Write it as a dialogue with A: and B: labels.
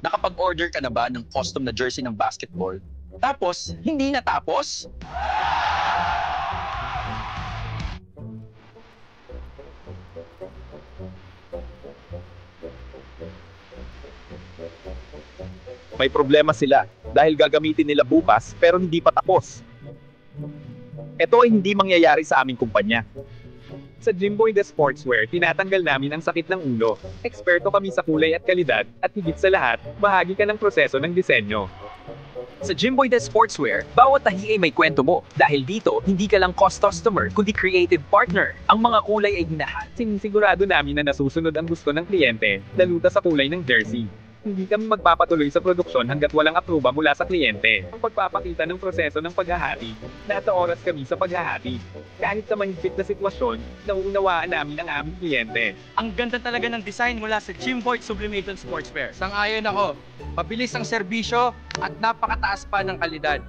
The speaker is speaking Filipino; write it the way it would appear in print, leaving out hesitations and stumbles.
A: Nakapag-order ka na ba ng custom na jersey ng basketball? Tapos, hindi natapos?
B: May problema sila dahil gagamitin nila bukas pero hindi pa tapos. Ito ay hindi mangyayari sa aming kumpanya. Sa Jimboy The Sportswear, tinatanggal namin ang sakit ng ulo. Eksperto kami sa kulay at kalidad, at higit sa lahat, bahagi ka ng proseso ng disenyo.
C: Sa Jimboy The Sportswear, bawat tahi ay may kwento mo. Dahil dito, hindi ka lang cost customer, kundi creative partner. Ang mga kulay ay ginahal.
B: Sinisigurado namin na nasusunod ang gusto ng kliyente, lalo sa kulay ng jersey. Hindi kami magpapatuloy sa produksyon hanggat walang aproba mula sa kliyente. Ang pagpapakita ng proseso ng paghahati, nasa oras kami sa paghahati. Kahit sa mahigpit na sitwasyon, nauunawaan namin ang aming kliyente.
D: Ang ganda talaga ng design mula sa Jimboy Sublimated Sportswear.
E: Sang-ayon ako. Mabilis ang serbisyo at napakataas pa ng kalidad.